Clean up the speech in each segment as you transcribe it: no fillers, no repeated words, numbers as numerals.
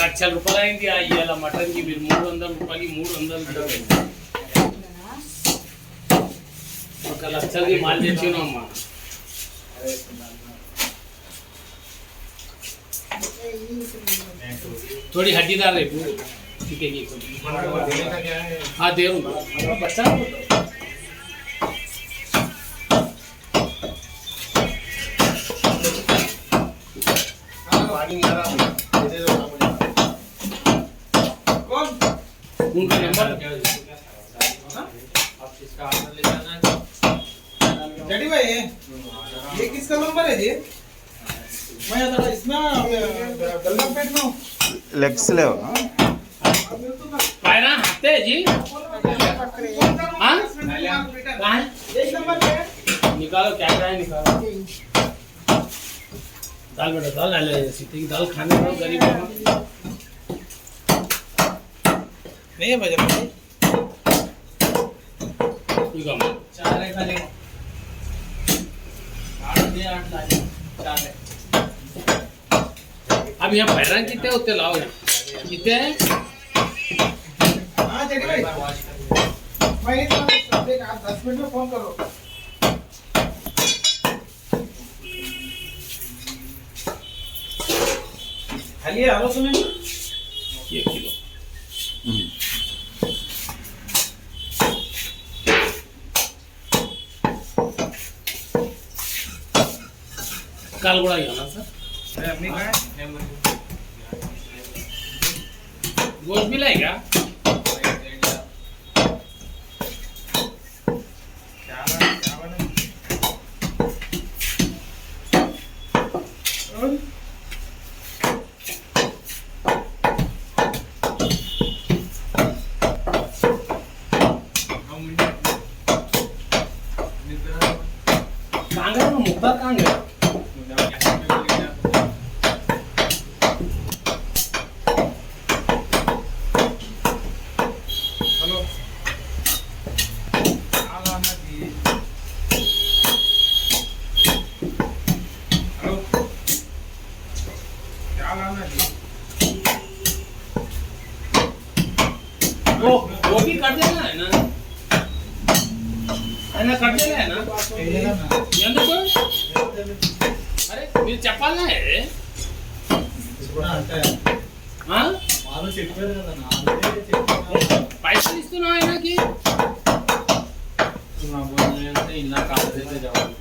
లక్షల రూపాయలు అయింది ఇవాళ మటన్కి. మీరు 300 రూపాయలకి 300 ఒక లక్షలకి మాల్ తెచ్చినాం అమ్మా. थोड़ी हड्डीदार है टिकेगी। हाँ दे बच्चा उनका नंबर जड़ी भाई ये किसका नंबर है जी? मैं थोड़ा इसमें गलत पेट में लेग्स ले पायरा हफ्ते जी। हाँ एक नंबर है निकालो क्या है निकालो। दाल बेटा दाल ले सीटी की दाल खाने को गरीब नहीं है भैया ठीक है। 4 है खाली 8 दे 8 ला 4 है। अब यहाँ पैरान कितने होते लाओ यहाँ कितने हैं? हाँ जड़ी भाई मैं एक 10 मिनट में फोन करो। खाली आलो तुम्हें 1 किलो काल गुड़ा ही होना सर। गोश्त भी लाएगा कांगड़ा में मुक्ता कांगड़ा वो भी कर देना है ना कर देना है ना ఎందుకు అరే మీరు చెప్పాలా పైసలు ఇస్తున్నావు ఆయనకి ఇలా కాలేజీ జవాబు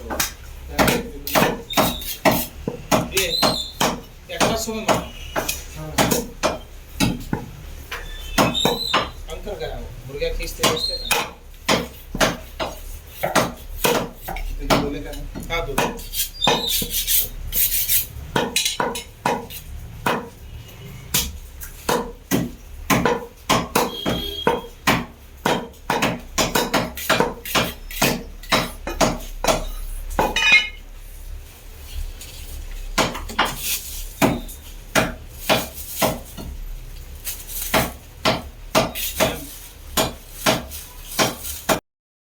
ఎక్కడ సుమ अंकल का मुर्गा खींचते खींचते बोले का हाँ दो